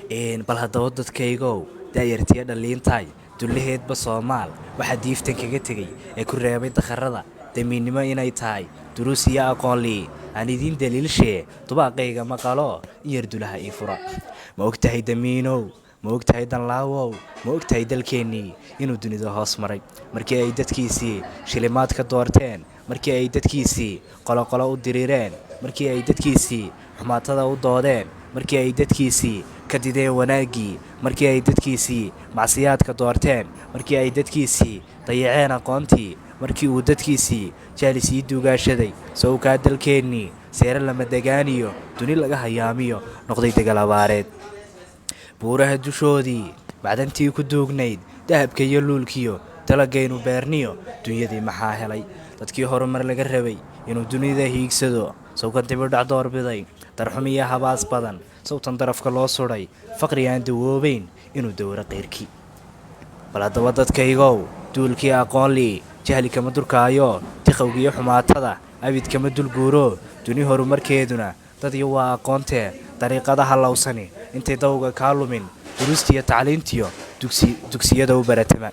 bal haddaba dadkaygow daayartiya dhaliintaay dullaheedba Soomaal waxaa diiftan kaga tegay ee ku reebay dakharada damiinnimo inay tahay duruus iyo aqoon lii aan idiin daliilshee dubaaqayga maqalo iyar dulaha ii fura ma ogtahay damiinow ma ogtahay danlaawow ma ogtahay dalkeennii inuu dunida hoos maray markii ay dadkiisii shilimaad ka doorteen markii ay dadkiisii qoloqolo u diriireen markii ay dadkiisii xumaatada u doodeen markii ay dadkiisii ka dideen wanaaggii markii ay dadkiisii macsiyaadka doorteen markii ay dadkiisii dayaceen aqoontii markii uu dadkiisii jaalis ii duugaashaday sawkaa dalkeennii seere lama degaaniyo duni laga hayaamiyo noqday degal abaareed buuraha dushoodii macdantii ku duugnayd dahabka iyo luulkiyo dalagaynu beerniyo dunyadii maxaa helay dadkii horumar laga rabay inuu dunida hiigsado sawkan dibidhac doorbiday darxumiyo habaas badan sawtan darafka loo sudhay faqri aan dawoobayn inuu dowro qayrkii bal haddaba dadkaygow duulkii aqoon lii jahli kama durkaayo tiqowgiyo xumaatada abid kama dulguuro duni horumarkeeduna dad iyo waa aqoontee dariiqada hallowsani intay dawga kaa lumin durustiyo tacliintiyo dugsiyada u baratama